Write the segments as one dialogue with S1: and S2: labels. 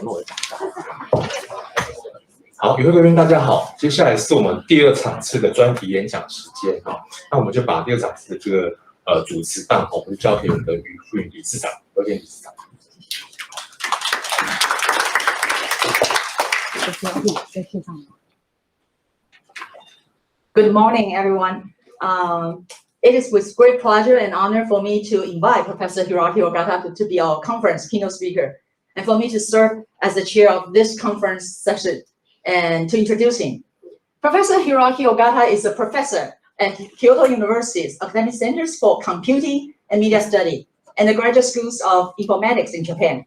S1: 络的讲稿。好，与会贵宾大家好，接下来是我们第二场次的专题演讲时间哈，那我们就把第二场次的这个主持棒我们就交给我们的于副理事长何田理事长。
S2: Good morning, everyone. It is with great pleasure and honor for me to invite Professor Hiroaki Ogata to be our conference keynote speaker, and for me to serve as the chair of this conference session and to introduce him. Professor Hiroaki Ogata is a professor at Kyoto University's Academic Centers for Computing and Media Study and the Graduate Schools of Informatics in Japan.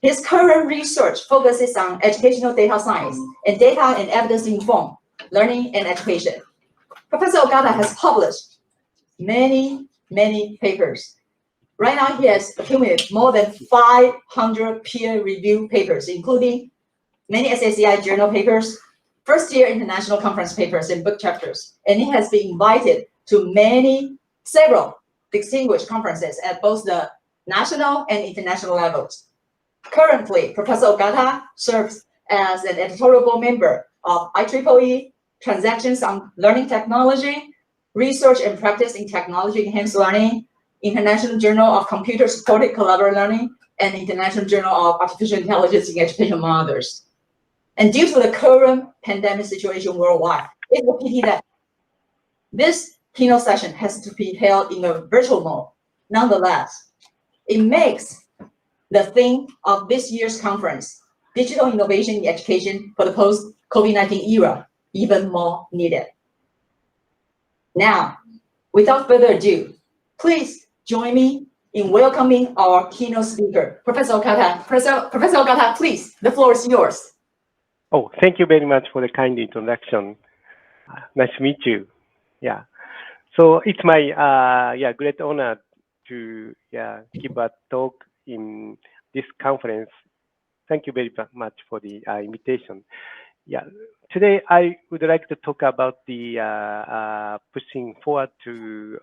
S2: His current research focuses on educational data science and data and evidence-informed learning and education. Professor Ogata has published many papers. Right now, he has accumulated more than 500 peer-reviewed papers, including many SACI journal papers, first-year international conference papers, and book chapters. And he has been invited to several distinguished conferences at both the national and international levels. Currently, Professor Ogata serves as an editorial board member of IEEE, Transactions on Learning Technology, Research and Practice in Technology Enhanced Learning, International Journal of Computer Supported Collaborative Learning, and International Journal of Artificial Intelligence in Education, among others. And due to the current pandemic situation worldwide, it's a pity that this keynote session has to be held in a virtual mode. Nonetheless, it makes the theme of this year's conference, Digital Innovation in Education for the Post-COVID-19 Era, even more needed. Now, without further ado, please join me in welcoming our keynote speaker, Professor Ogata. Professor Ogata, please, the floor is yours.
S3: Oh, thank you very much for the kind introduction. Nice to meet you. Yeah, so it's my great honor to give a talk in this conference. Thank you very much for the invitation. Yeah, today I would like to talk about the pushing forward to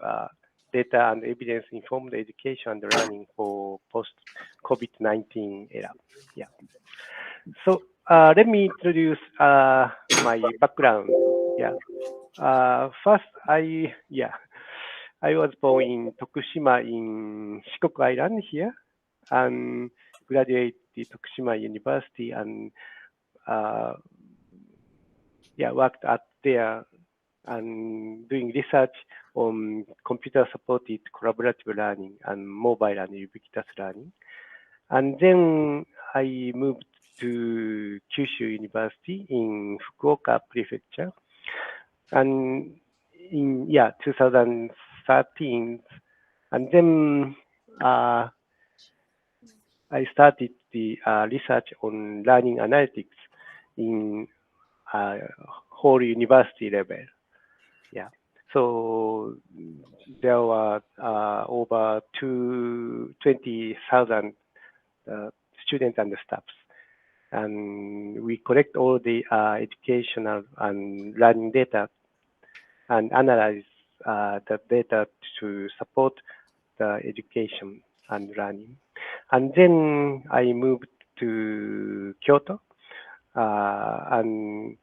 S3: data and evidence-informed education and learning for post-COVID-19 era. Yeah. So let me introduce my background. Yeah. First, I was born in Tokushima in Shikoku Island here, and graduated Tokushima University and worked at there and doing research on computer-supported collaborative learning and mobile and ubiquitous learning. And then I moved to Kyushu University in Fukuoka Prefecture. And in 2013, and then I started the research on learning analytics in whole university level. Yeah, so there were over 20,000 students and staffs, and we collect all the educational and learning data and analyze the data to support the education and learning. And then I moved to Kyoto, and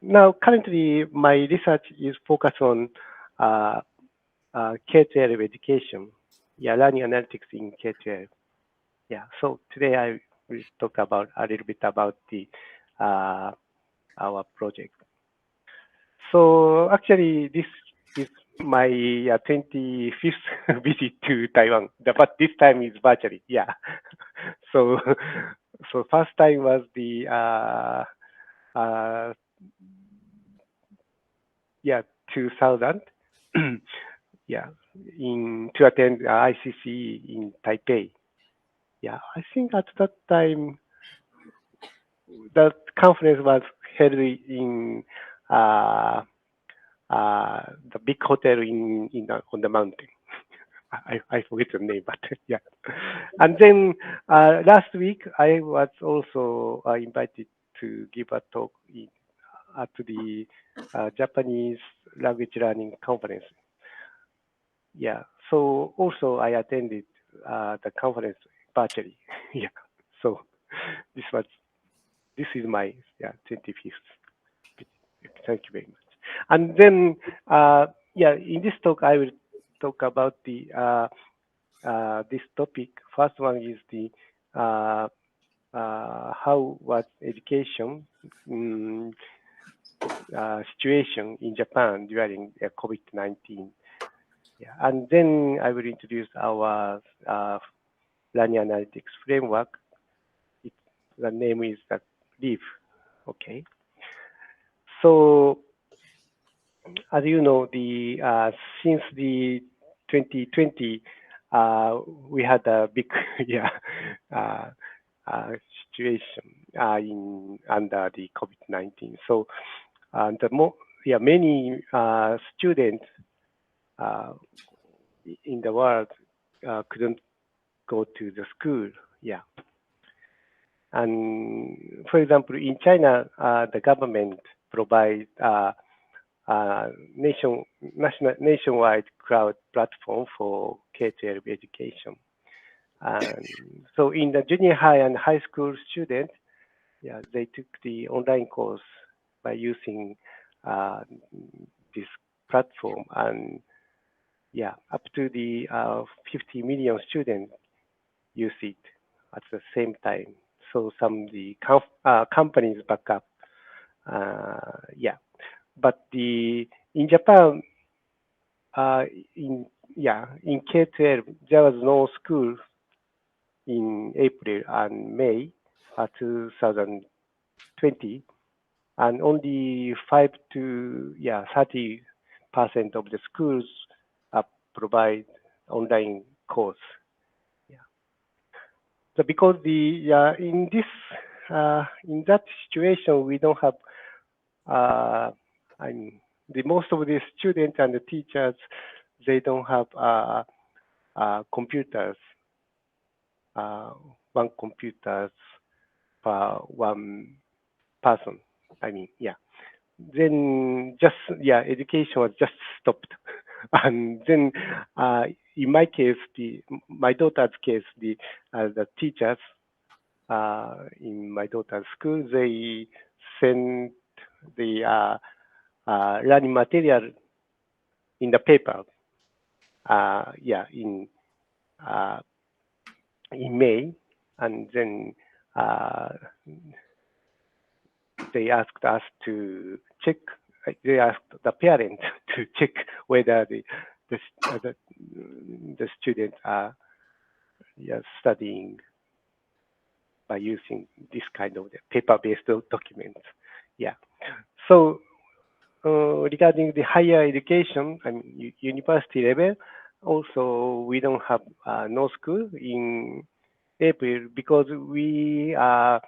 S3: now currently my research is focused on K-12 education, learning analytics in K-12. Yeah, so today I will talk about a little bit about the our project. So actually, this is my 25th visit to Taiwan, but this time is virtually. Yeah. So first time was the 2000. Yeah, to attend ICC in Taipei. Yeah, I think at that time the conference was held in the big hotel on the mountain. I forget the name, but yeah. And then last week I was also invited to give a talk at the Japanese language learning conference. Yeah, so also I attended the conference virtually. Yeah, so this is my 25th. Thank you very much. And then in this talk I will talk about the this topic. First one is the how was education situation in Japan during COVID-19. Yeah. And then I will introduce our learning analytics framework. The name is the LEAF. Okay. So as you know, since the 2020, we had a big situation under the COVID-19. So many students in the world couldn't go to the school. Yeah. And for example, in China, the government provides nationwide cloud platform for K-12 education. And so in the junior high and high school students, they took the online course by using this platform, and up to the 50 million students use it at the same time. So some of the companies back up. But in Japan, in K-12, there was no school in April and May 2020, and only 5 to 30% of the schools provide online course. So because in that situation, we don't have most of the students and the teachers, they don't have computers, one computer per one person. Then education was just stopped. And then in my case, my daughter's case, the teachers in my daughter's school, they sent the learning material in the paper. In May, and then they asked us to check. They asked the parents to check whether the students are studying by using this kind of paper-based documents. So regarding the higher education, university level, also we don't have no school in April because we are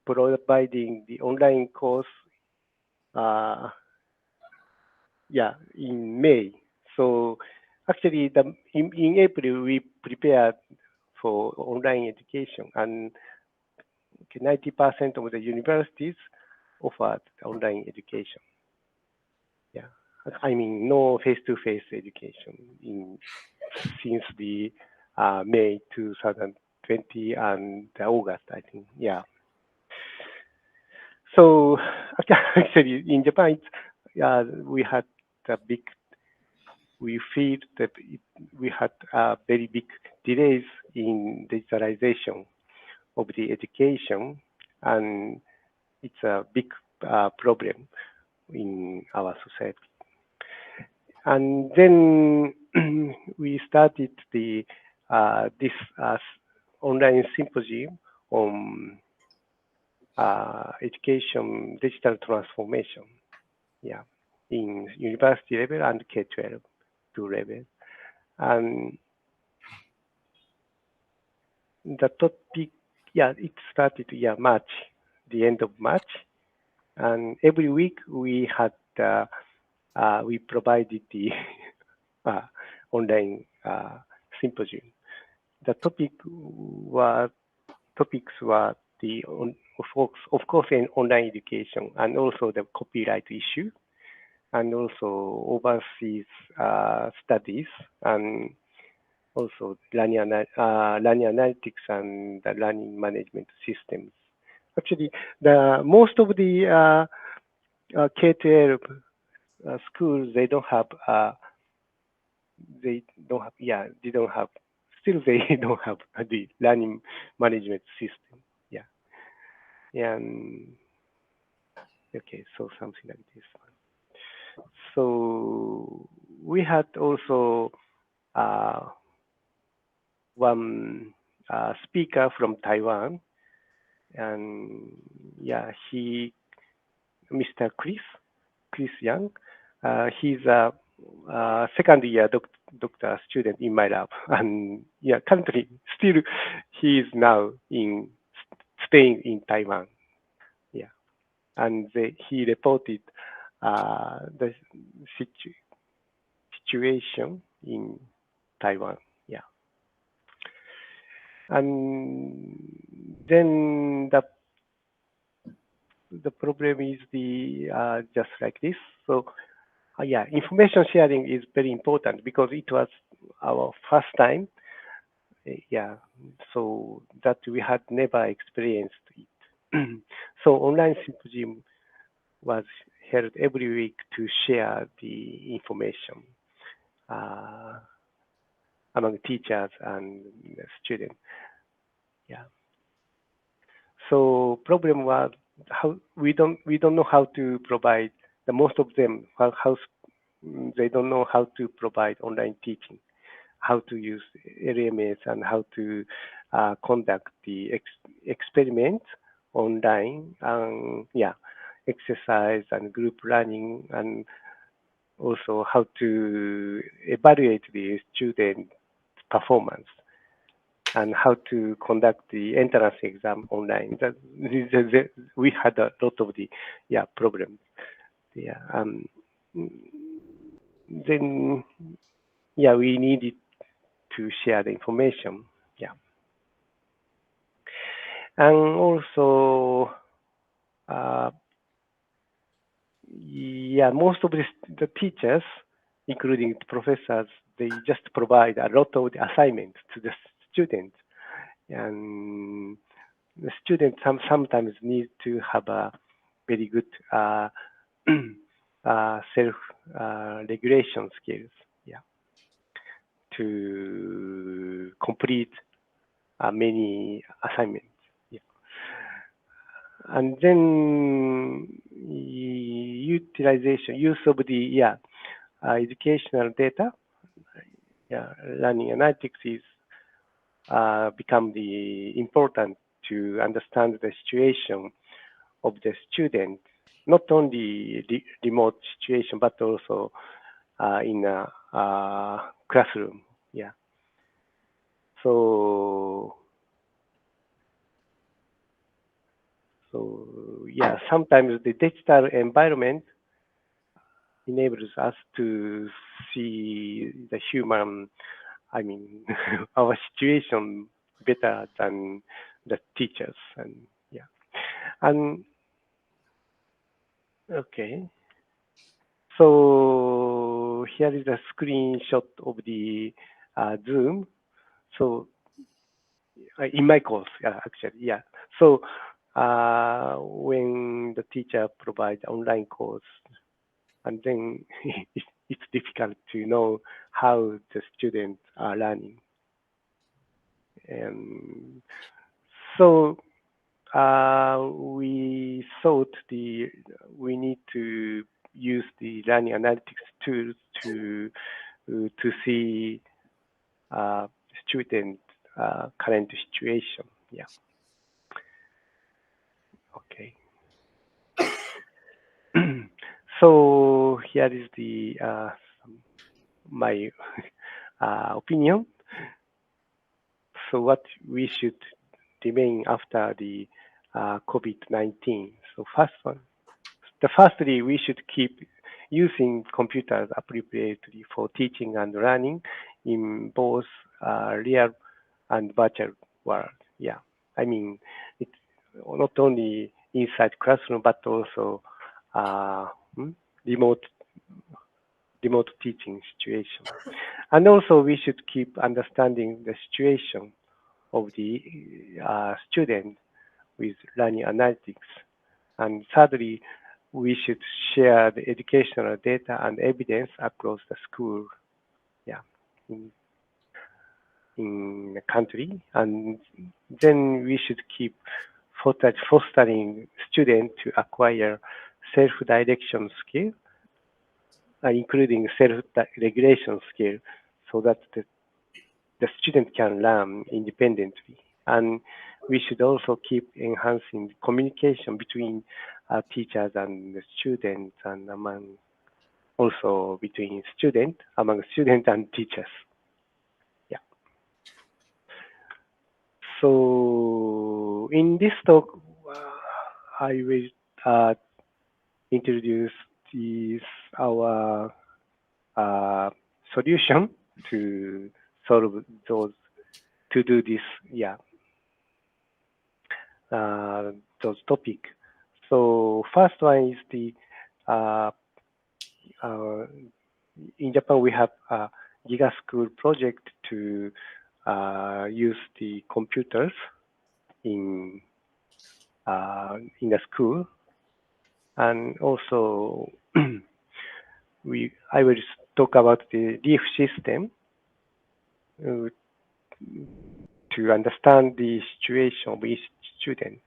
S3: providing the online course in May. So actually in April we prepared for online education, and 90% of the universities offered online education. No face-to-face education since the May 2020 and August, I think. So actually, in Japan, we feel that we had very big delays in digitalization of the education, and it's a big problem in our society. And then we started this online symposium on education digital transformation, in university level and K-12 level. And the topic, it started March, the end of March, and every week we had we provided the online symposium. The topics were of course in online education, and also the copyright issue, and also overseas studies, and also learning analytics and the learning management systems. Actually, the most of the K-12 schools, they don't have, still they don't have the learning management system. Yeah. And okay, so something like this. So we had also one speaker from Taiwan, and yeah, Mr. Chris Young, he's a second year doctor student in my lab, and yeah, currently still he is now staying in Taiwan. Yeah, and he reported the situation in Taiwan. Yeah, and then the problem is just like this. So yeah, information sharing is very important because it was our first time. Yeah, so that we had never experienced it. So online symposium was held every week to share the information among teachers and students. Yeah. So problem was how we don't know how to provide the most of them how they don't know how to provide online teaching, how to use LMS and how to conduct the experiments online, yeah, exercise and group learning, and also how to evaluate the student performance and how to conduct the entrance exam online. We had a lot of the problems. Yeah, then we needed to share the information. Yeah, and also most of the teachers, including the professors, they just provide a lot of the assignments to the students, and the students sometimes need to have a very good self-regulation skills, to complete many assignments. Yeah. And then use of the educational data, learning analytics is become the important to understand the situation of the student, not only the remote situation, but also in a classroom. Yeah. So sometimes the digital environment enables us to see the human, our situation better than the teachers. And okay. So here is a screenshot of the Zoom. So in my course, actually. So when the teacher provides online course, and then it's difficult to know how the students are learning. And so we thought we need to use the learning analytics tools to see student current situation. Yeah. Okay. So here is the my opinion. So what we should remain after the COVID-19. So firstly, we should keep using computers appropriately for teaching and learning in both real and virtual world. Yeah, it's not only inside classroom but also remote remote teaching situation. And also we should keep understanding the situation of the student with learning analytics. And thirdly, we should share the educational data and evidence across the school, in the country. And then we should keep fostering students to acquire self-direction skill, including self-regulation skill, so that the student can learn independently. And we should also keep enhancing communication between teachers and the students, and also between among students and teachers. Yeah. So in this talk, I will introduce our solution to solve to do this, those topics. So first one is the in Japan we have a Giga School project to use the computers in the school, and also I will talk about the leaf system to understand the situation of each student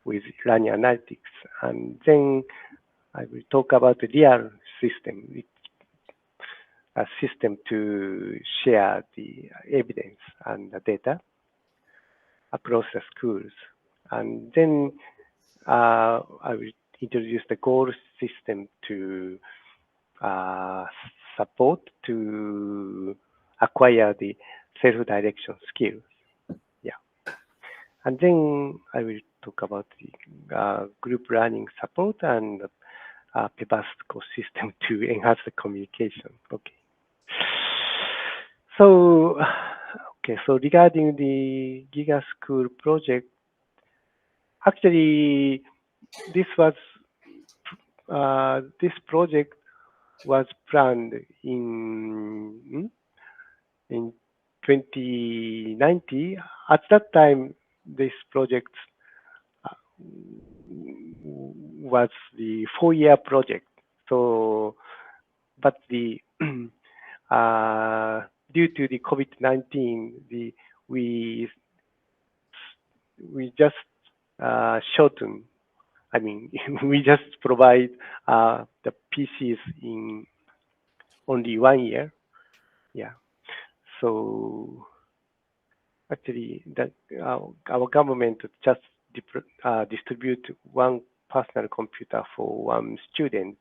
S3: with learning analytics, and then I will talk about the real system, a system to share the evidence and the data across the schools, and then I will introduce the goal system to support to acquire the self-direction skills. And then I will talk about the group learning support and paper system to enhance the communication. So regarding the Giga School project, actually this project was planned in 2019. At that time, this project was the 4-year project. So, but the due to the COVID-19, we just shorten. I mean, we just provide the PCs in only 1 year. So actually, our government just distribute one personal computer for one student.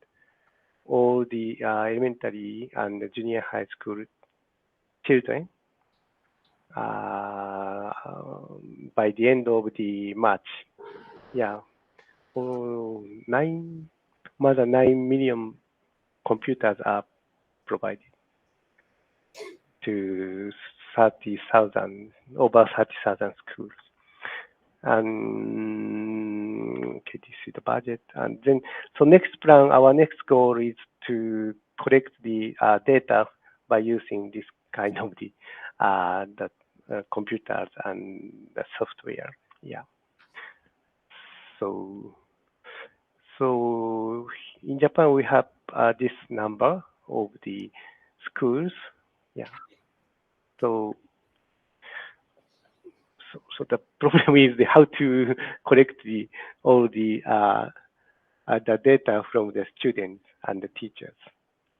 S3: All the elementary and junior high school children by the end of the March. More than 9 million computers are provided to over 30,000 schools. And this is the budget. And then, so our next goal is to collect the data by using this kind of the computers and the software. So in Japan we have this number of the schools. So the problem is how to collect all the data from the students and the teachers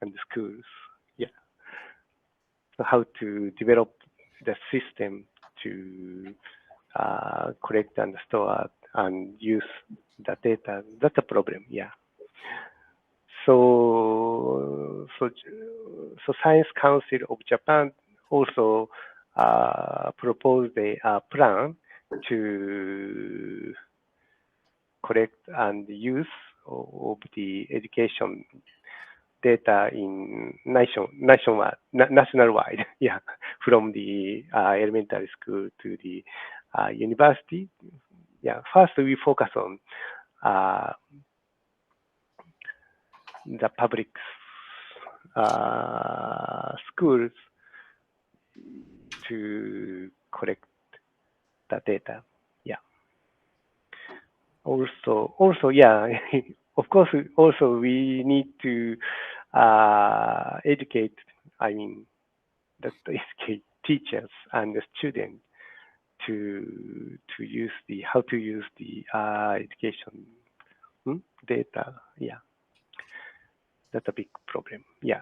S3: and the schools. So how to develop the system to collect and store and use the data. That's a problem. So Science Council of Japan also proposed a plan to collect and use of the education data in nationwide, from the elementary school to the university. First we focus on the public schools to collect the data. Yeah. Also, yeah, of course, also we need to educate, educate teachers and the students to use how to use the education data. Yeah, that's a big problem. Yeah.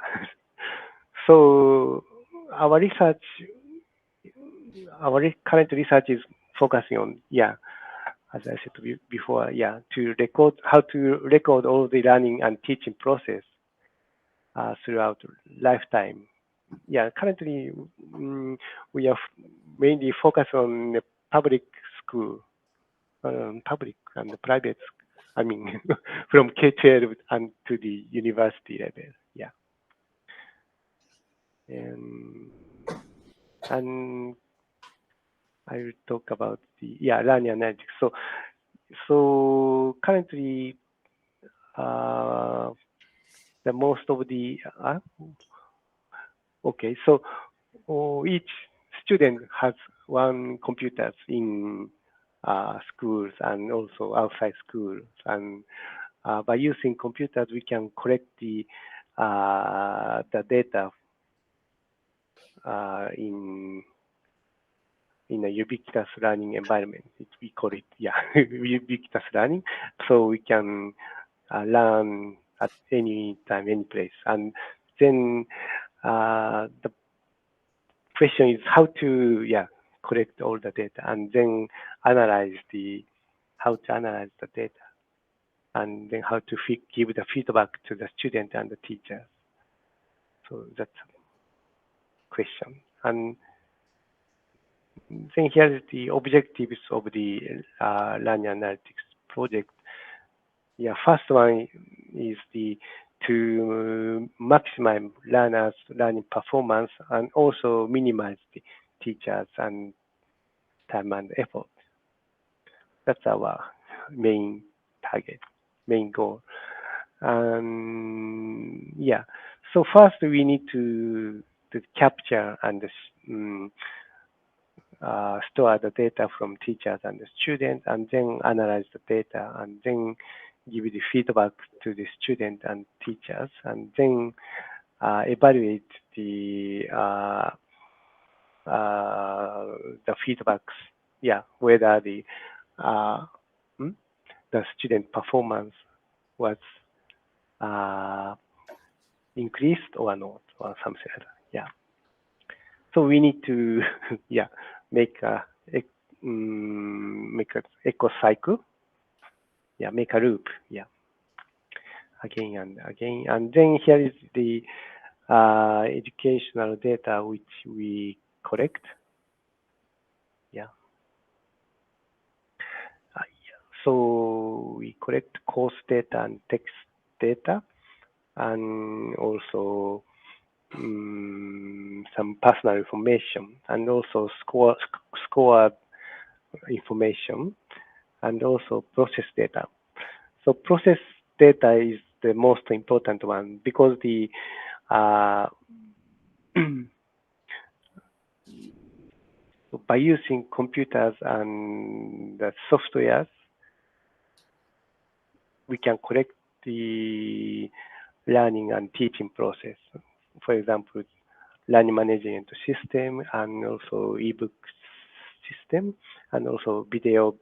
S3: So our current research is focusing on, as I said before, to record how to record all the learning and teaching process throughout lifetime. Currently we are mainly focused on the public school, public and private. From K-12 and to the university level. Yeah. And I will talk about the learning analytics. So currently, the most of the okay. So each student has one computer in schools and also outside schools, and by using computers, we can collect the data in a ubiquitous learning environment. We call it, ubiquitous learning. So we can learn at any time, any place. And then the question is how to, collect all the data and then how to analyze the data, and then how to give the feedback to the student and the teacher. So that's a question. And then here is the objectives of the learning analytics project. First one is to maximize learners' learning performance and also minimize the teachers and time and effort. That's our main target, main goal. And so first we need to capture and store the data from teachers and the students, and then analyze the data, and then give the feedback to the student and teachers, and then evaluate the feedbacks, whether the student performance was increased or not, or something like that. So we need to make a echo cycle, make a loop, again and again. And then here is the educational data which we collect. So we collect course data and text data, and also some personal information, and also score information, and also process data. So process data is the most important one, because the by using computers and the softwares, we can collect the learning and teaching process. For example, learning management system, and also ebook system, and also video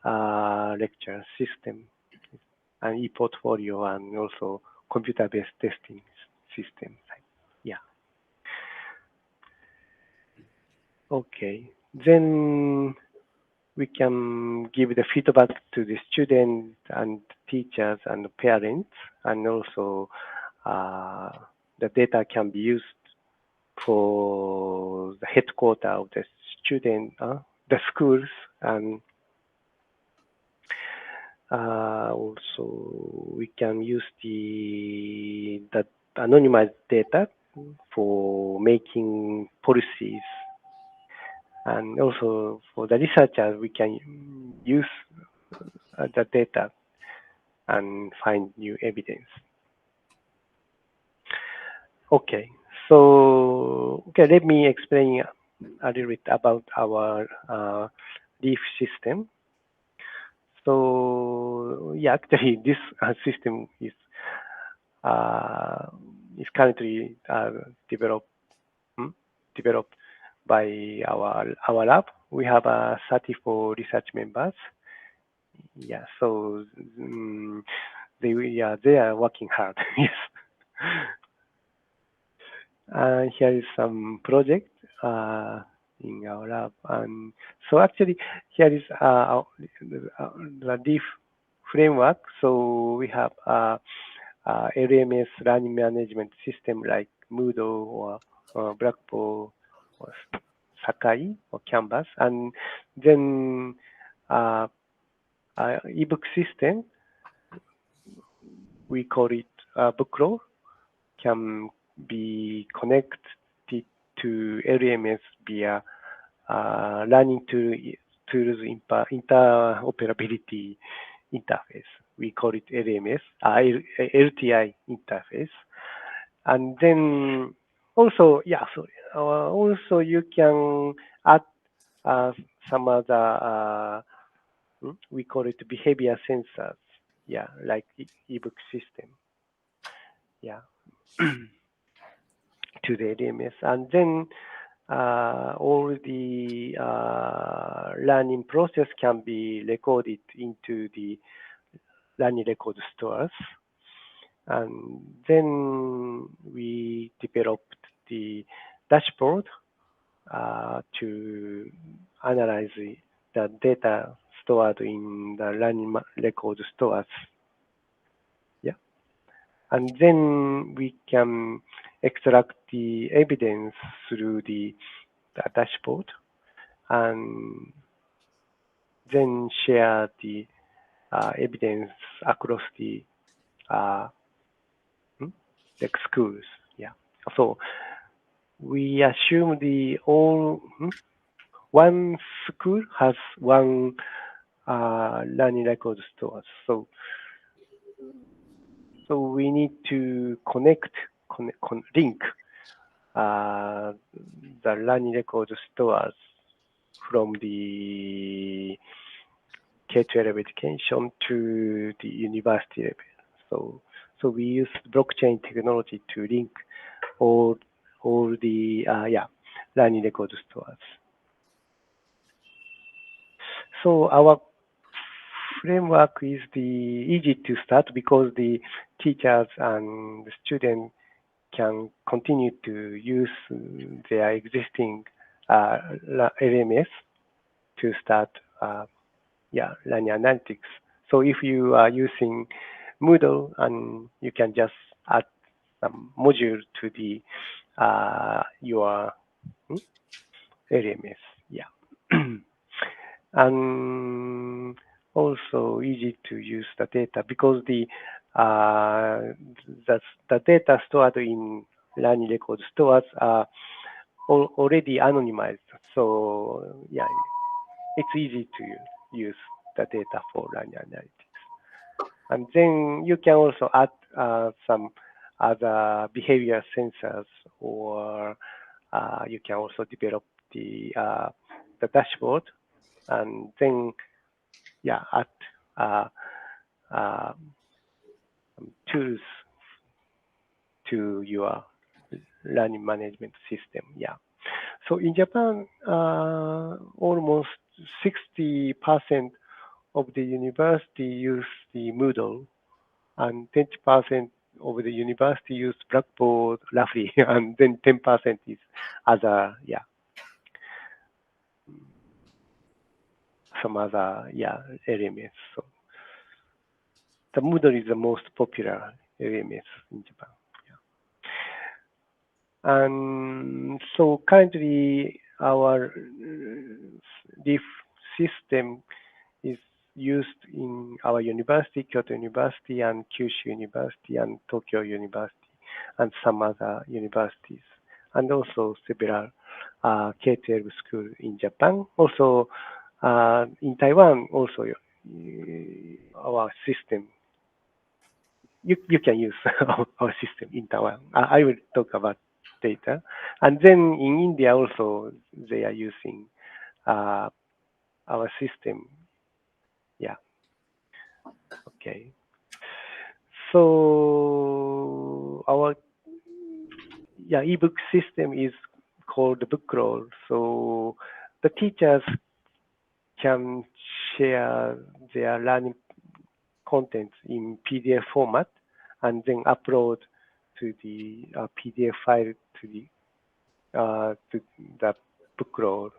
S3: lecture system, and e-portfolio, and also computer-based testing system. Okay, then we can give the feedback to the students and teachers and parents, and also the data can be used for the headquarters of the student, the schools, and also we can use the anonymized data for making policies. And also for the researchers, we can use the data and find new evidence. Okay, so let me explain a little bit about our leaf system. So yeah, actually, this system is currently developed by our lab. We have 34 research members. Yeah, so they are working hard. Yes. Here is some project in our lab, and so actually here is the leaf framework. So we have LMS learning management system like Moodle or Blackboard or Sakai or Canvas, and then ebook system, we call it Bookro, can be connected to LMS via learning tools interoperability interface. We call it LMS, LTI interface. And then also, also you can add some other, we call it behavior sensors, like ebook system, to the LMS. And then all the learning process can be recorded into the learning record stores. And then we developed the dashboard to analyze the data stored in the learning record stores. And then we can extract the evidence through the dashboard and then share the evidence across the schools. So we assume one school has one learning record store. So we need to link the learning record stores from the K-12 education to the university level. So we use blockchain technology to link all the learning record stores. So our framework is easy to start because the teachers and the students can continue to use their existing LMS to start learning analytics. So if you are using Moodle, and you can just add some module to the your LMS, and also easy to use the data because the data stored in learning record stores are already anonymized. So it's easy to use the data for learning analytics. And then you can also add some other behavior sensors, or you can also develop the dashboard, and then add tools to your learning management system. So in Japan, almost 60% of the university use the Moodle, and 20% of the university use Blackboard, roughly, and then 10% is other, some other, LMS. So the Moodle is the most popular LMS in Japan. And so currently our leaf system is used in our university, Kyoto University and Kyushu University and Tokyo University and some other universities, and also several K-12 schools in Japan. Also in Taiwan, also our system you can use our system in Taiwan. I will talk about data. And then in India also, they are using our system. Yeah. Okay. So our ebook system is called Bookroll. So the teachers can share their learning contents in PDF format and then upload to the PDF file to the Bookroll,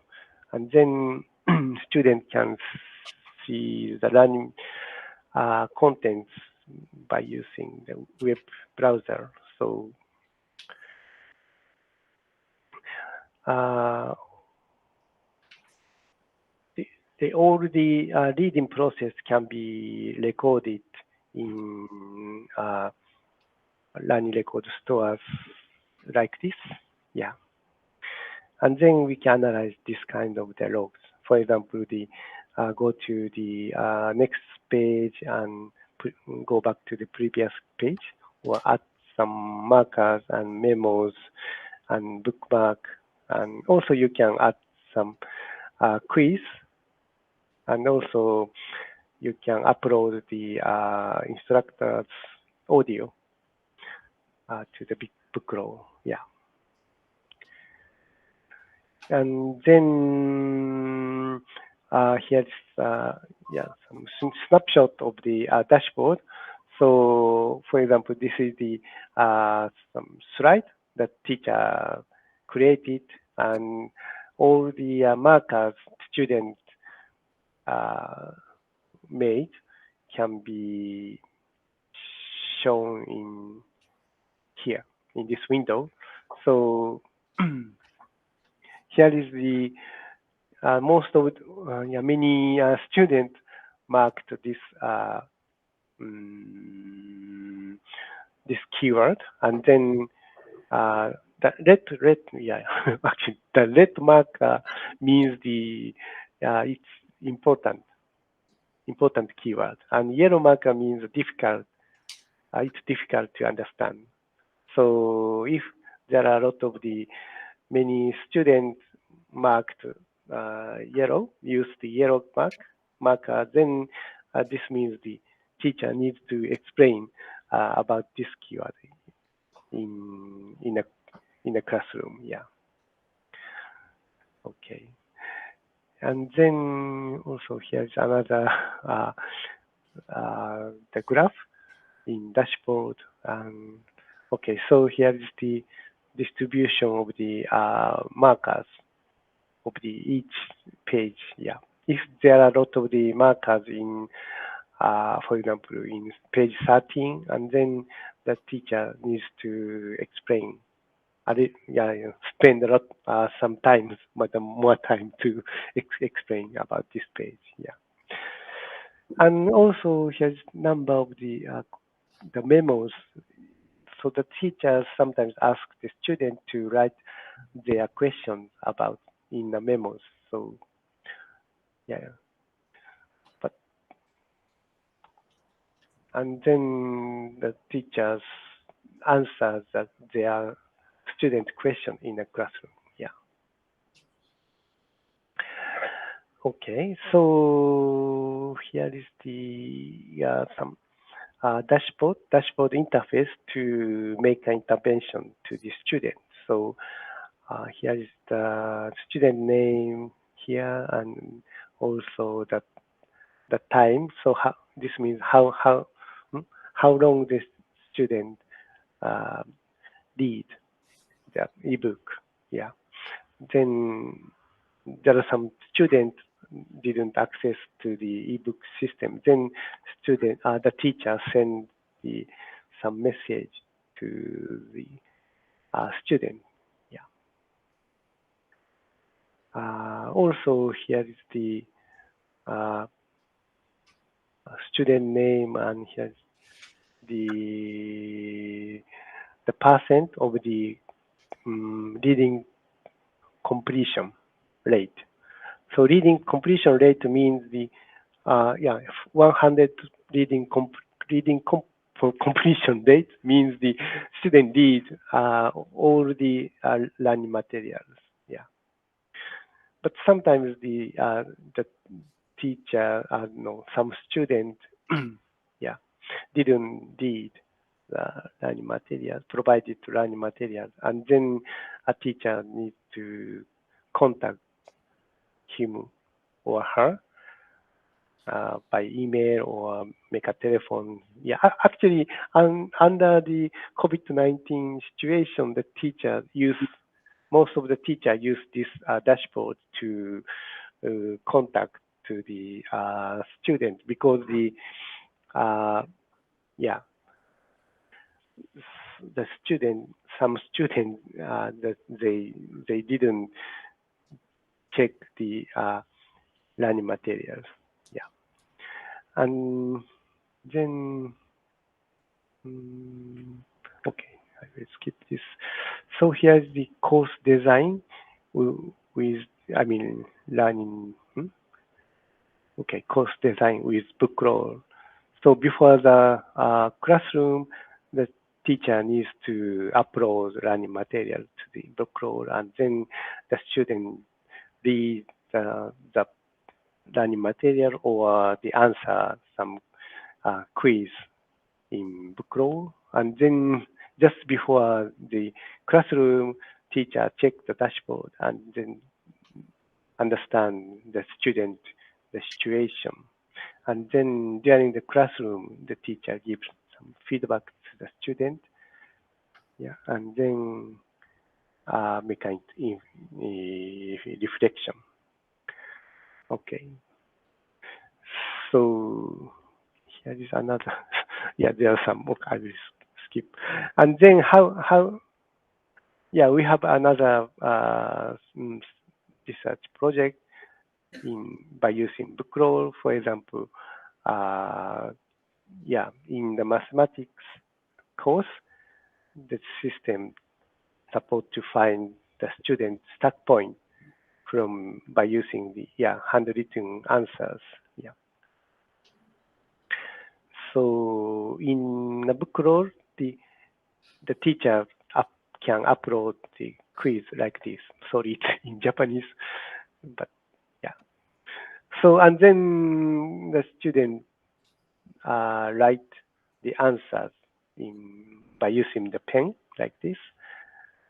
S3: and then students can see the learning contents by using the web browser. So all the reading process can be recorded in learning record stores like this. Yeah. And then we can analyze this kind of the logs. For example, go to the next page and go back to the previous page, or add some markers and memos and bookmark. And also you can add some quiz, and also you can upload the instructor's audio to the Bookroll. Yeah. And then here's some snapshot of the dashboard. So, for example, this is the some slide that teacher created, and all the markers students made can be shown in here in this window. So here is the most of many students marked this this keyword, and then the red actually the red marker means the it's important keyword, and yellow marker means difficult. It's difficult to understand. So if there are a lot of the many students marked yellow, use the yellow marker, then this means the teacher needs to explain about this keyword in a classroom. Yeah. Okay. And then also here's another the graph in dashboard. Okay, so here is the distribution of the markers of each page. Yeah, if there are a lot of the markers in, for example, in page 13, and then the teacher needs to explain. Spend a lot, sometimes more time to explain about this page. Yeah, and also here's number of the memos. So the teachers sometimes ask the student to write their questions about in the memos. So yeah, and then the teachers answer their student question in the classroom. Yeah. Okay, so here is the some dashboard interface to make an intervention to the student. So here is the student name here, and also the time. So this means how long the student read the ebook. Yeah. Then there are some students didn't access to the ebook system. Then the teacher send some message to the student. Yeah. Also here is the student name, and here's the percent of the reading completion rate. So reading completion rate means the 100 reading for completion date means the student reads all the learning materials. Yeah, but sometimes the teacher, no, some student, yeah, didn't read the learning materials, provided learning materials, and then a teacher needs to contact him or her by email or make a telephone. Yeah, actually, under the COVID-19 situation, the teacher most of the teacher use this dashboard to contact to the student, because the yeah, the some students that they didn't check the learning materials. Yeah, and then okay, I will skip this. So here's the course design with learning. Okay, course design with book roll. So before the classroom, the teacher needs to upload learning material to the book roll, and then the student read the learning material or the answer some quiz in book roll, and then just before the classroom, teacher check the dashboard and then understand the student the situation. And then during the classroom, the teacher gives some feedback to the student. Yeah, and then make a reflection. Okay. So here is another. Yeah, there are some. Okay, I will skip. And then how? Yeah, we have another research project by using book roll, for example. Yeah, in the mathematics course, the system support to find the student start point by using the handwritten answers. Yeah. So in the book roll, the teacher can upload the quiz like this. Sorry, it's in Japanese, but yeah. So and then the student write the answers by using the pen like this,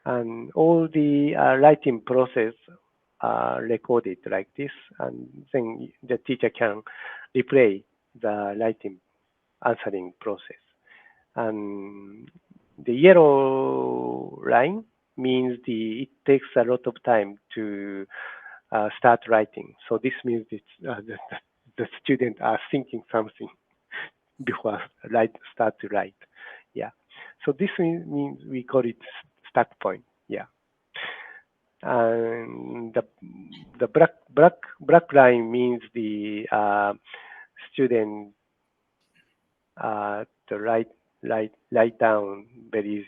S3: and all the writing process recorded like this, and then the teacher can replay the writing answering process. And the yellow line means it takes a lot of time to start writing. So this means the students are thinking something before start to write. Yeah. So this means we call it start point. Yeah. And the black line means the student to write down very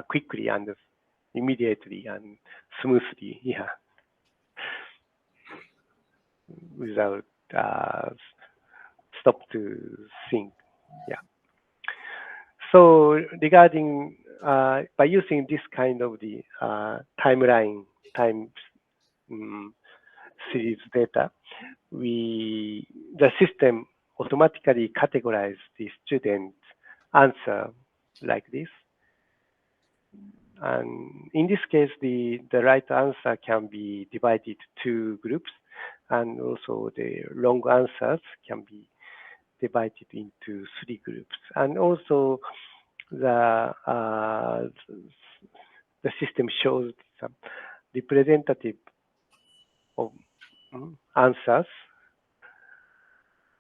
S3: quickly and immediately and smoothly. Yeah. Without stop to think. Yeah. So regarding by using this kind of the time series data, the system automatically categorize the student answer like this. And in this case, the right answer can be divided to groups, and also the wrong answers can be divided into 3 groups. And also the system shows some representative of answers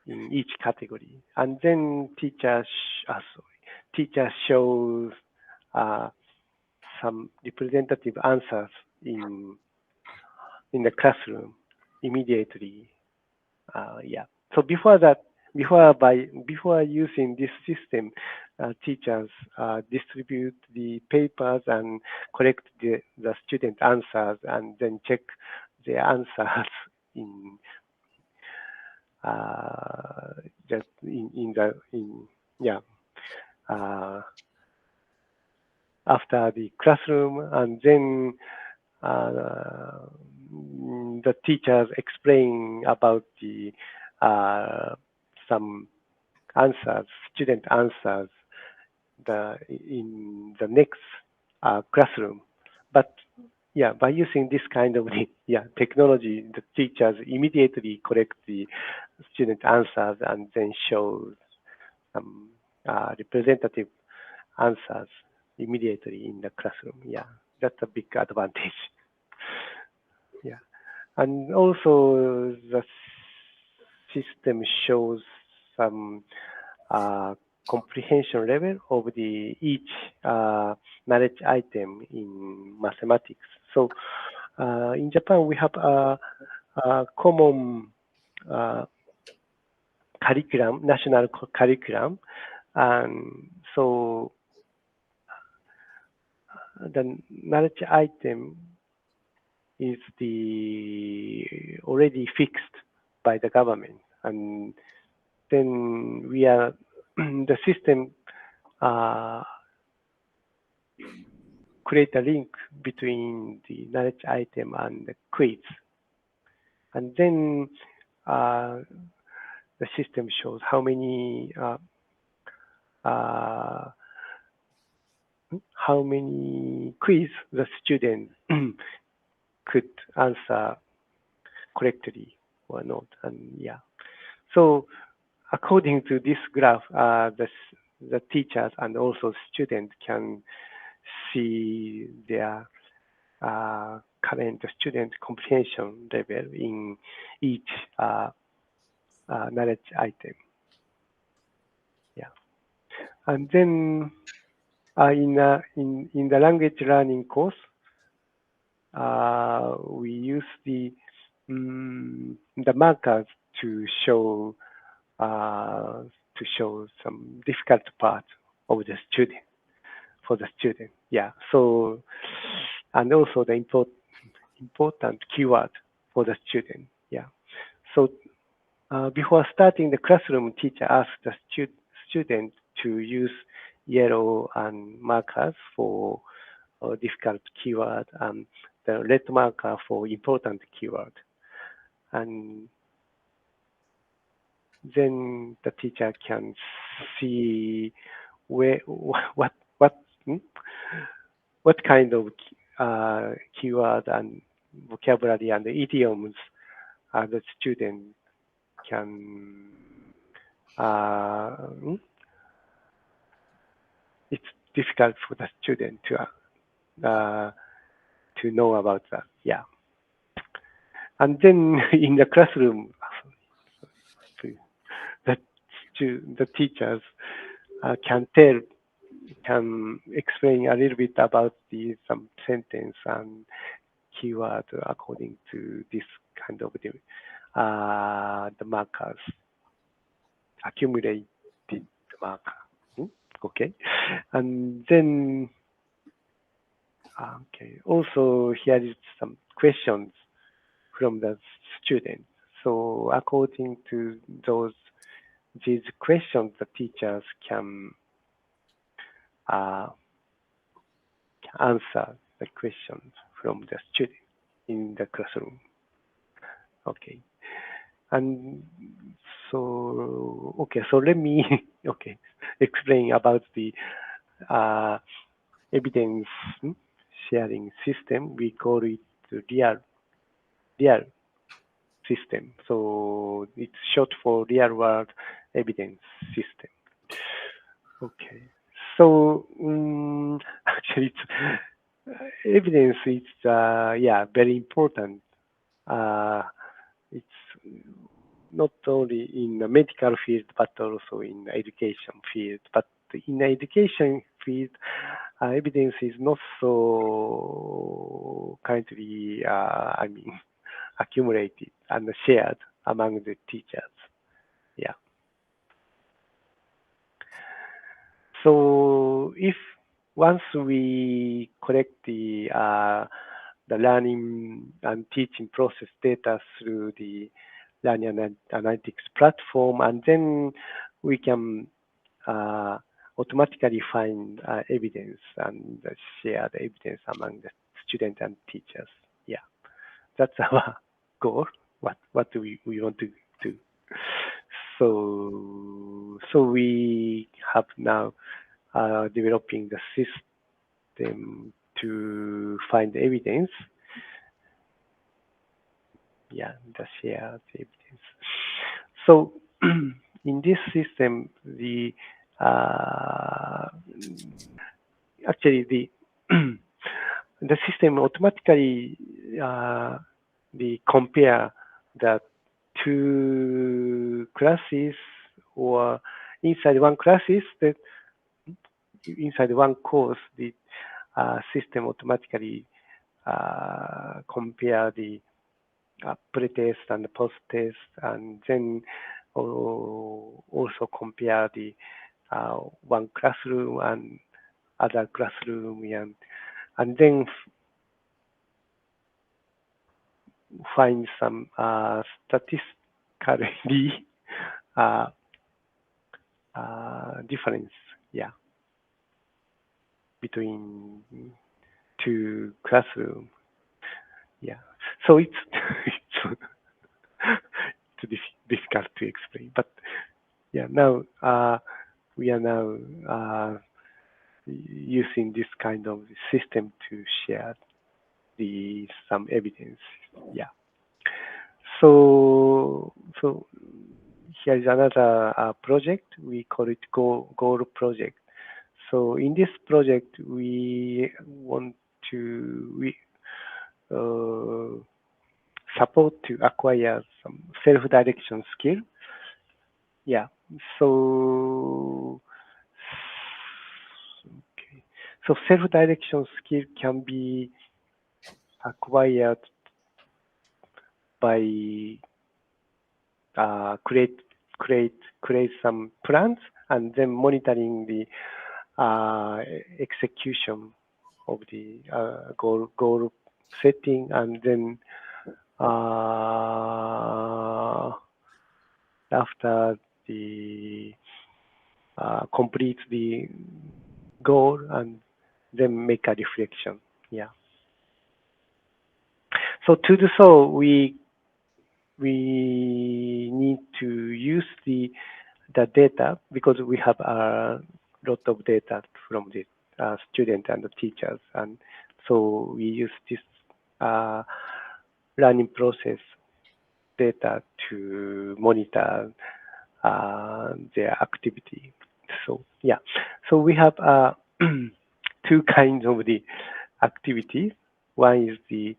S3: in each category. And then teacher shows some representative answers in the classroom immediately. Yeah. So before using this system, teachers distribute the papers and collect the student answers, and then check the answers in after the classroom, and then the teachers explain about the some answers, student answers, in the next classroom. But yeah, by using this kind of technology, the teachers immediately collect the student answers and then show some representative answers immediately in the classroom. Yeah, that's a big advantage. Yeah, and also the system shows some comprehension level of each knowledge item in mathematics. So in Japan, we have a common curriculum, national curriculum, and so the knowledge item is already fixed by the government, and then we are the system create a link between the knowledge item and the quiz, and then the system shows how many quiz the student could answer correctly or not. And yeah, so according to this graph, the teachers and also students can see their current student comprehension level in each knowledge item. Yeah, and then in the language learning course, we use the markers to show some difficult part of the student for the student. Yeah. So and also the important keyword for the student. Yeah. So before starting the classroom, teacher asked the student to use yellow and markers for difficult keyword and the red marker for important keyword. And then the teacher can see what kind of keyword and vocabulary and the idioms the student can it's difficult for the student to know about that. Yeah. And then in the classroom, the teachers can explain a little bit about some sentence and keyword according to this kind of the markers, accumulated marker. Okay, and then okay. Also, here is some questions from the students. So according to these questions, the teachers can answer the questions from the student in the classroom. Okay, and so okay, so let me explain about the evidence sharing system. We call it real system. So it's short for real world evidence system. Okay. So actually, evidence is very important. It's not only in the medical field but also in the education field. But in the education field, evidence is not so currently, accumulated and shared among the teachers. Yeah. So if once we collect the learning and teaching process data through the learning analytics platform, and then we can automatically find evidence and share the evidence among the students and teachers. Yeah, that's our goal. What do we want to do? So we have now developing the system to find evidence. Yeah, the share the evidence. So in this system, the actually the the system automatically the compare the two classes or inside one classes that inside one course the system automatically compare the pre-test and post-test, and then also compare the one classroom and other classroom, and then find some statistically difference, yeah, between two classrooms. Yeah, so it's it's difficult to explain, but yeah, now we are now using this kind of system to share some evidence. Yeah. So here is another project. We call it Goal Project. So in this project, we want to support to acquire some self-direction skill. Yeah. So okay. So self-direction skill can be acquired by create some plans and then monitoring the execution of the goal setting, and then after the complete the goal and then make a reflection. Yeah. So to do so, we need to use the data, because we have a lot of data from the students and the teachers, and so we use this learning process data to monitor their activity. So yeah, so we have two kinds of the activity. One is the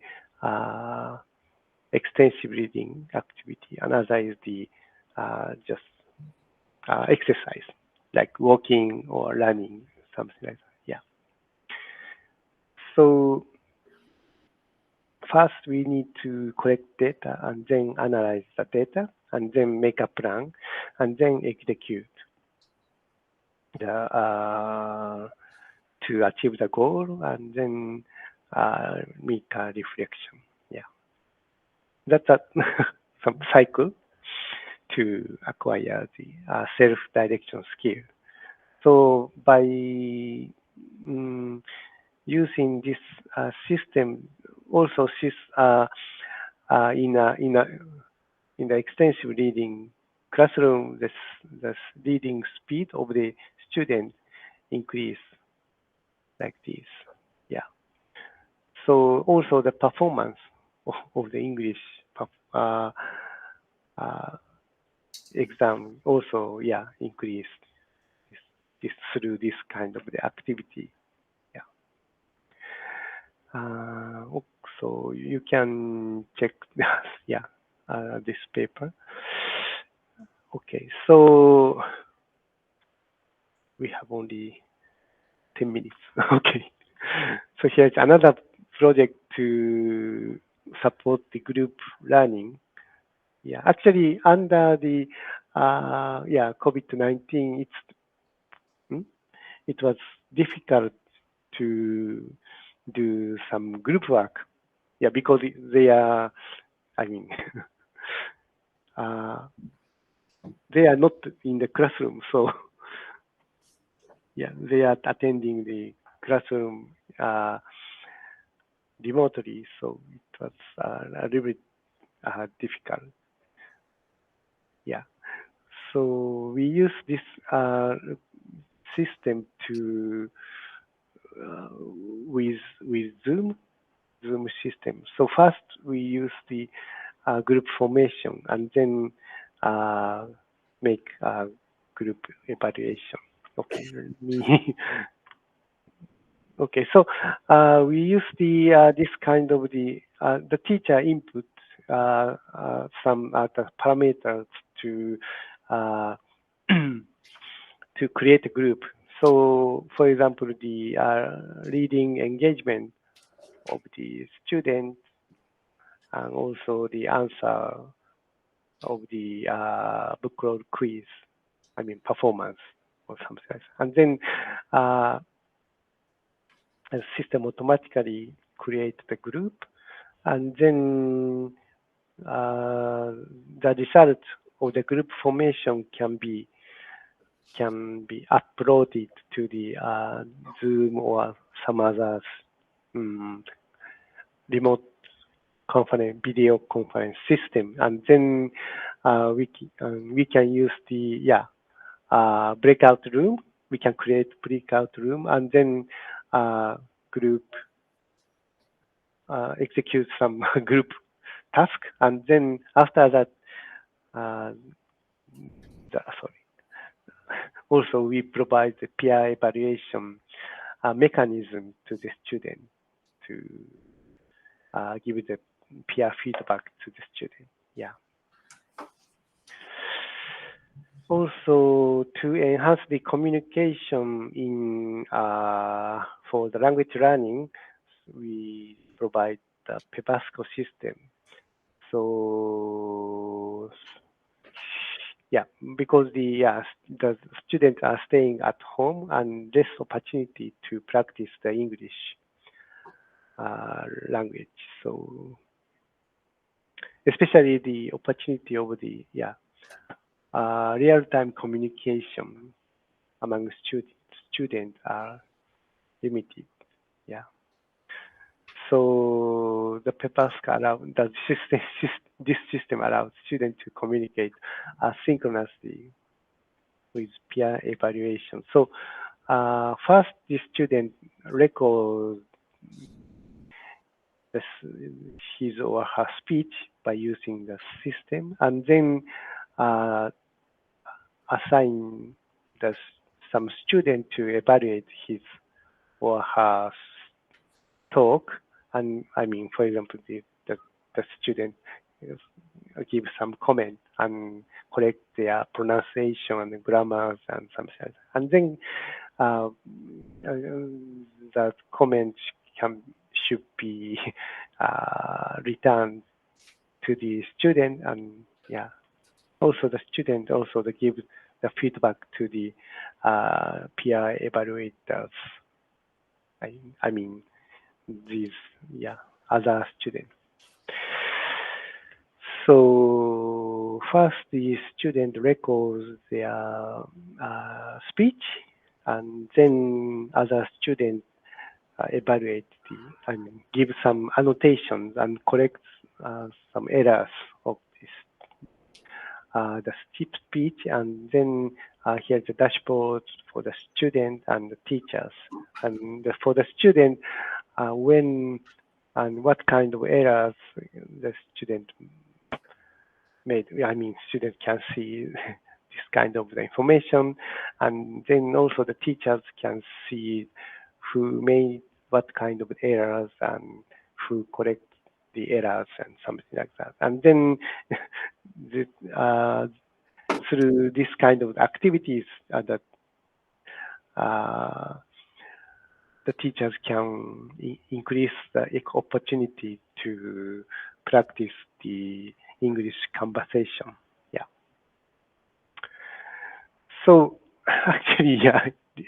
S3: extensive reading activity. Another is the just exercise, like walking or running, something like that. Yeah. So first we need to collect data and then analyze the data and then make a plan and then execute the to achieve the goal and then make a reflection. Yeah. That's some cycle to acquire the self-direction skill. So by using this system, also in the extensive reading classroom, the reading speed of the student increase like this. Yeah. So also the performance of the English exam also, yeah, increased this through this kind of the activity. Yeah. So you can check yeah, this paper. Okay, so we have only 10 minutes. Okay. So here's another project to support the group learning. Yeah, actually under the COVID-19, it was difficult to do some group work. Yeah, because they are, I mean, they are not in the classroom. So yeah, they are attending the classroom remotely, so it was a little bit difficult. Yeah, so we use this system to with Zoom system. So first we use the group formation and then make a group evaluation. Okay, let me okay, so we use the this kind of the teacher input some the parameters to to create a group. So, for example, the reading engagement of the student and also the answer of the book road quiz, I mean performance or something like that. And then the system automatically create the group, and then the result of the group formation can be uploaded to the Zoom or some other remote conference, video conference system, and then we can use the breakout room. We can create breakout room and then group execute some group task, and then after that, sorry. Also, we provide the peer evaluation mechanism to the student to give the peer feedback to the student. Yeah. Also, to enhance the communication in for the language learning, we provide the PEPASCO system. So yeah, because the students are staying at home and less opportunity to practice the English language. So especially the opportunity of the real-time communication among students are limited. Yeah. So the PEPASCO this system allows students to communicate asynchronously with peer evaluation. So first, the student records his or her speech by using the system, and then assign some student to evaluate his or her talk. And I mean, for example, the student give some comment and correct their pronunciation and the grammars and something. And then that comment should be returned to the student, and also the student also give the feedback to the peer evaluators. I mean these other students. So first the student records their speech, and then other students evaluate give some annotations and correct some errors of this the speech, and then here's the dashboard for the student and the teachers, and for the student when and what kind of errors the student made. I mean, students can see this kind of the information, and then also the teachers can see who made what kind of errors and who correct the errors and something like that. And then through this kind of activities that the teachers can increase the opportunity to practice the English conversation. Yeah. So actually,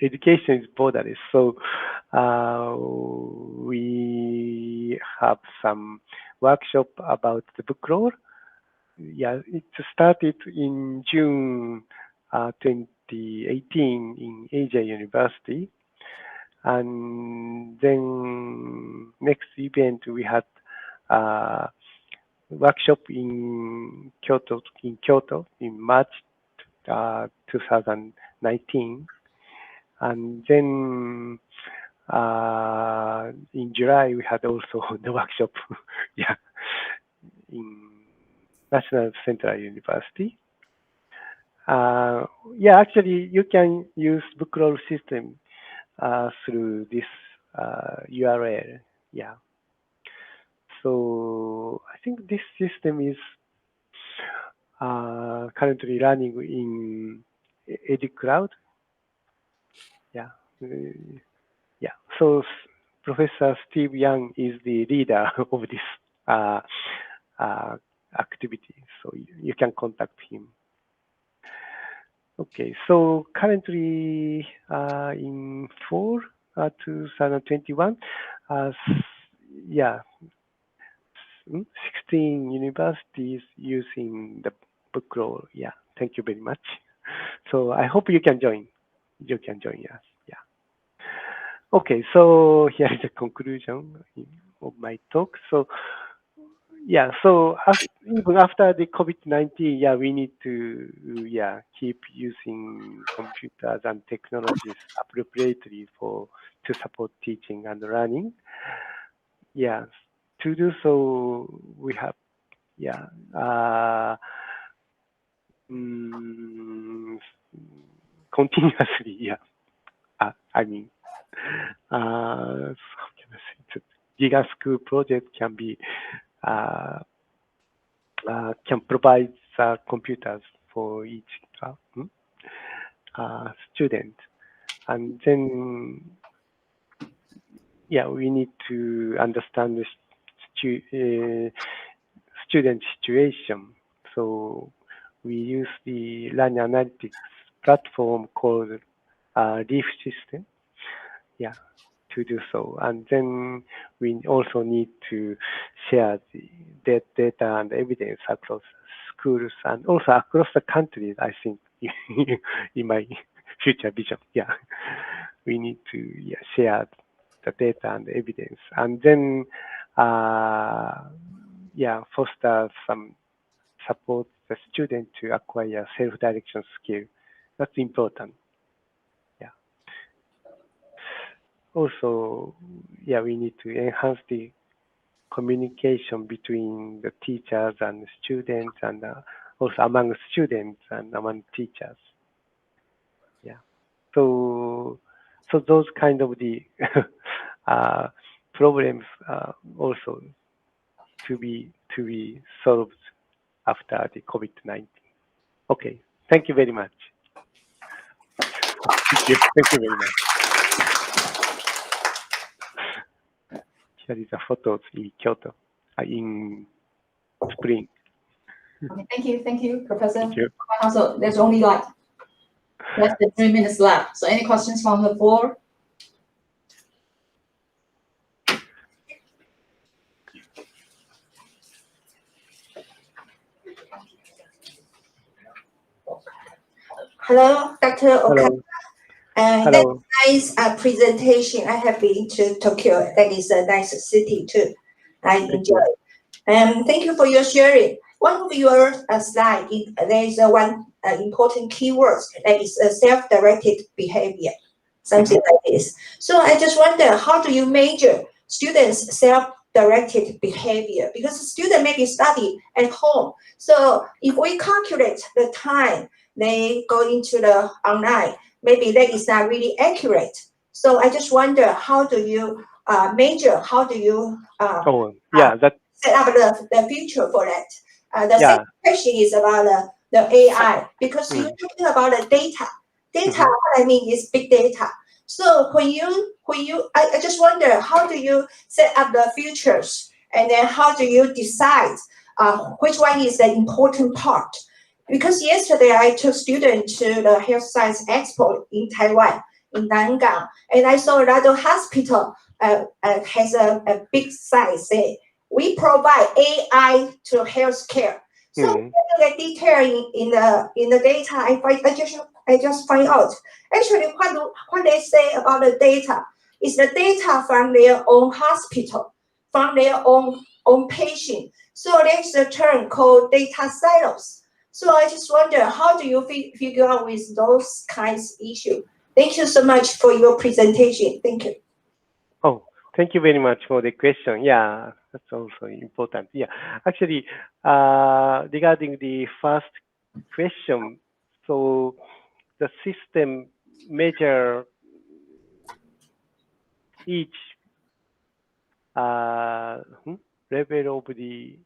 S3: education is borderless. So we have some workshop about the book roll. Yeah, it started in June 2018 in Asia University. And then next event we had workshop in Kyoto in March 2019, and then in July we had also the workshop, yeah, in National Central University. Yeah, actually you can use book roll system through this URL, yeah. So I think this system is currently running in EduCloud. Yeah, yeah. So Professor Steve Young is the leader of this activity. So you can contact him. Okay, so currently in fall 2021, yeah, 16 universities using the book roll. Yeah, thank you very much. So I hope you can join. You can join us. Yeah. Okay, so here is the conclusion of my talk. So yeah, so even after the COVID-19, yeah, we need to keep using computers and technologies appropriately to support teaching and learning. Yeah, to do so, we have continuously, yeah. I mean, how can I say, the Giga School project can be can provide computers for each student, and then we need to understand the student situation. So we use the learning analytics platform called Leaf system, to do so. And then we also need to share the data and evidence across schools and also across the country, I think, in my future vision. Yeah, we need to share the data and evidence, and then foster some support the student to acquire self-direction skill. That's important. Yeah. Also, we need to enhance the communication between the teachers and the students, and also among students and among teachers. Yeah. So those kind of the problems also to be solved after the COVID-19. Okay, thank you very much. Thank you very much. Here is a photo in Kyoto in spring.
S2: Okay, thank you, Professor.
S3: Thank you.
S2: Also, there's only like less than 3 minutes left. So any questions from the floor?
S4: Hello, Dr. Ogata.
S3: Hello.
S4: That's nice presentation. I have been to Tokyo. That is a nice city too. I enjoy it. Thank you for your sharing. One of your slide, there is one important keyword that is self-directed behavior, something like this. So I just wonder, how do you measure students' self-directed behavior? Because students maybe study at home. So if we calculate the time they go into the online, maybe that is not really accurate. So I just wonder, how do you measure? How do you set up the future for that? The second question is about the AI, because you're talking about the data. Data, what I mean is big data. So I just wonder, how do you set up the futures, and then how do you decide which one is the important part? Because yesterday I took students to the Health Science Expo in Taiwan, in Nangang, and I saw another hospital has a big sign say, we provide AI to healthcare. So the detail in the data, I just find out actually what they say about the data is the data from their own hospital, from their own patient. So there's a term called data silos. So I just wonder, how do you figure out with those kinds of issues? Thank you so much for your presentation. Thank you.
S3: Oh, thank you very much for the question. Yeah, that's also important. Yeah, actually, regarding the first question, so the system measure each level of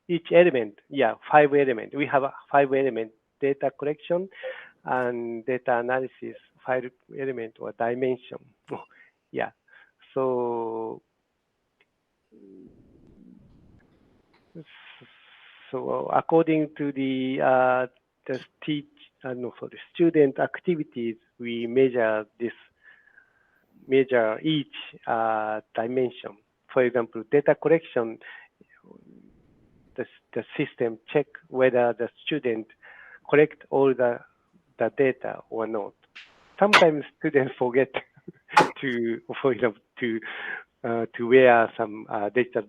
S3: each element. Yeah, 5 elements. We have a 5 element data collection and data analysis, 5 element or dimension. Yeah, so according to the student activities, we measure each dimension. For example, data collection, the system check whether the student collect all the data or not. Sometimes students forget to, for example, to wear some digital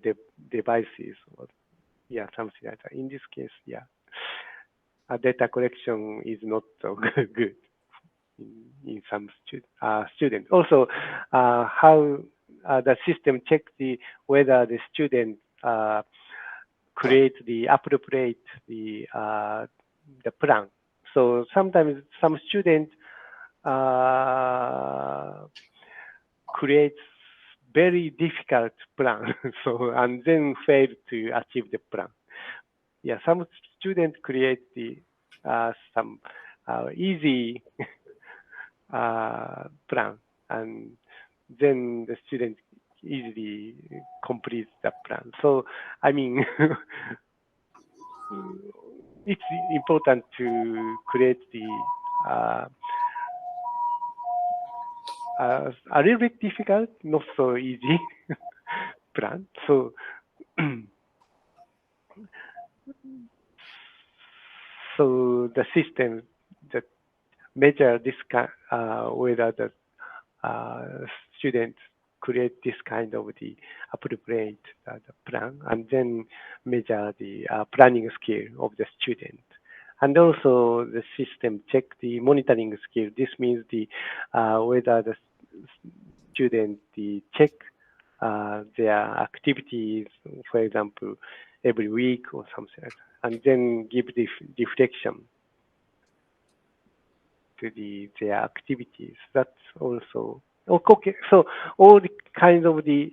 S3: devices or something like that. In this case, data collection is not so good in some students. Also, how the system checks whether the student create the appropriate the plan. So sometimes some students creates very difficult plan, and then fail to achieve the plan. Yeah, some students create some easy plan, and then the student easily completes the plan. So, I mean, it's important to create a little bit difficult, not so easy plan. So, so the system that measure this whether the students create this kind of the appropriate the plan, and then measure the planning skill of the student. And also the system check the monitoring skill. This means the whether the student check their activities, for example, every week or something like that, and then give the reflection to their activities. That's also okay. So all the kinds of the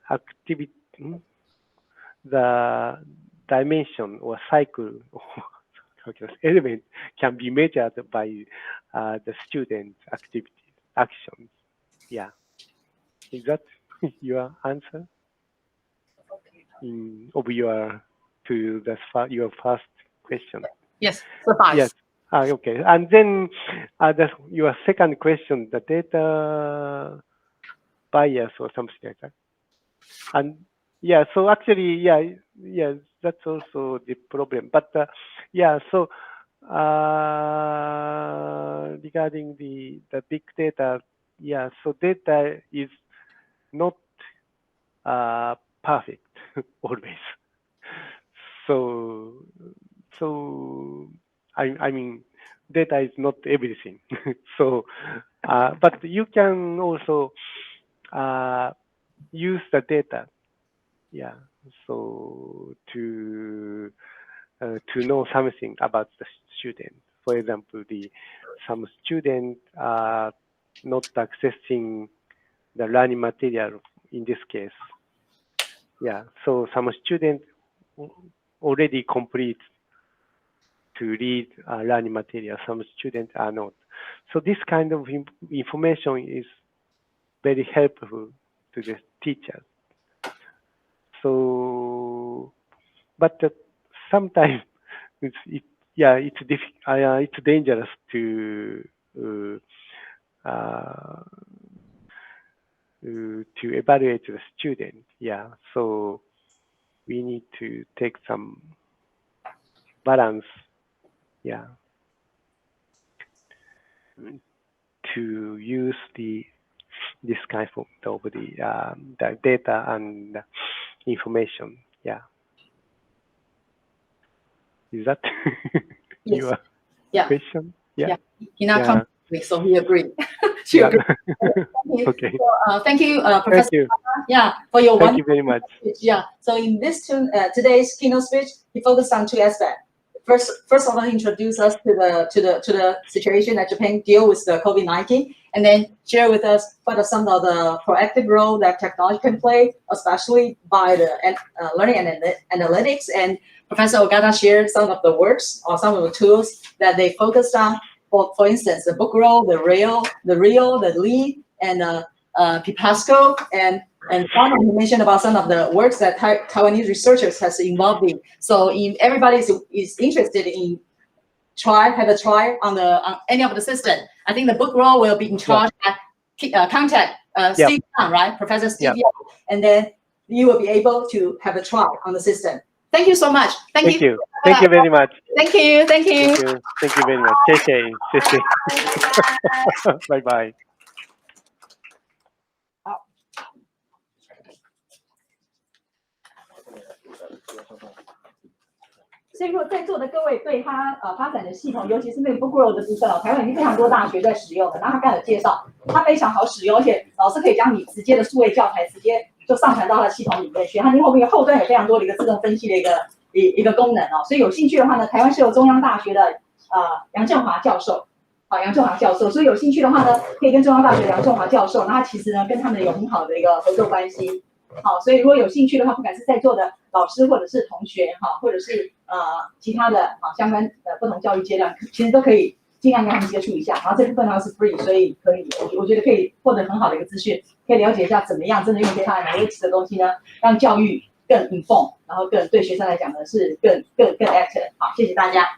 S3: activity, the dimension or cycle element can be measured by the student activities, actions. Yeah, is that your answer? Of your your first question?
S2: Yes, suffice.
S3: Yes. Okay. And then your second question, the data bias or something like that. And yeah, so actually, that's also the problem. But so regarding the big data, so data is not perfect always. So I mean, data is not everything. So, but you can also use the data, so to know something about the student. For example, some students are not accessing the learning material in this case. So some students already complete to read learning material. Some students are not. So this kind of information is very helpful to the teachers. So, but sometimes it's dangerous to evaluate the student. So we need to take some balance, yeah, to use this kind of the data and information. Yeah. Is that
S2: Yes.
S3: your
S2: Yeah.
S3: question? Yeah.
S2: Yeah. He not
S3: Yeah.
S2: come with me, so he agreed. She
S3: Yeah.
S2: agreed.
S3: Okay.
S2: So, thank you,
S3: Thank
S2: Professor.
S3: you.
S2: Yeah, for your
S3: Thank you very much.
S2: speech. Yeah. So in this today's keynote speech, he focused on two aspects. First of all, introduce us to the situation that Japan deal with the COVID-19, and then share with us what are some of the proactive role that technology can play, especially by the learning and analytics. And Professor Ogata shared some of the works or some of the tools that they focused on. For instance, the book roll, the reel, the lead, and Pipasco, and finally you mentioned about some of the works that Taiwanese researchers has involved in. So if everybody is interested in have a try on any of the system, I think the book roll will be in charge at contact Steve Young, right? Professor Steve Young, and then you will be able to have a try on the system. Thank you so much.
S3: Thank you. Thank you very much.
S2: Thank you. Thank you.
S3: Thank you. Thank you very much.谢谢. Bye bye.
S2: 所以说，在座的各位对它发展的系统，尤其是那个 book roll 的部分台湾已经非常多大学在使用了。然后他刚才有介绍，它非常好使用，而且老师可以将你直接的数位教材直接就上传到它的系统里面去。它后面后端有非常多的一个自动分析的一个功能哦。所以有兴趣的话呢，台湾是有中央大学的杨振华教授，杨振华教授。所以有兴趣的话呢，可以跟中央大学杨振华教授，那他其实呢跟他们有很好的一个合作关系。好，所以如果有兴趣的话，不管是在座的老师或者是同学哈，或者是其他的相关的不同教育阶段，其实都可以尽量跟他们接触一下。然后这部分呢是 free， 所以我觉得可以获得很好的一个资讯，可以了解一下怎么样真的用 data analytics 的东西呢，让教育更 inform， 然后更对学生来讲呢是更 active。好，谢谢大家。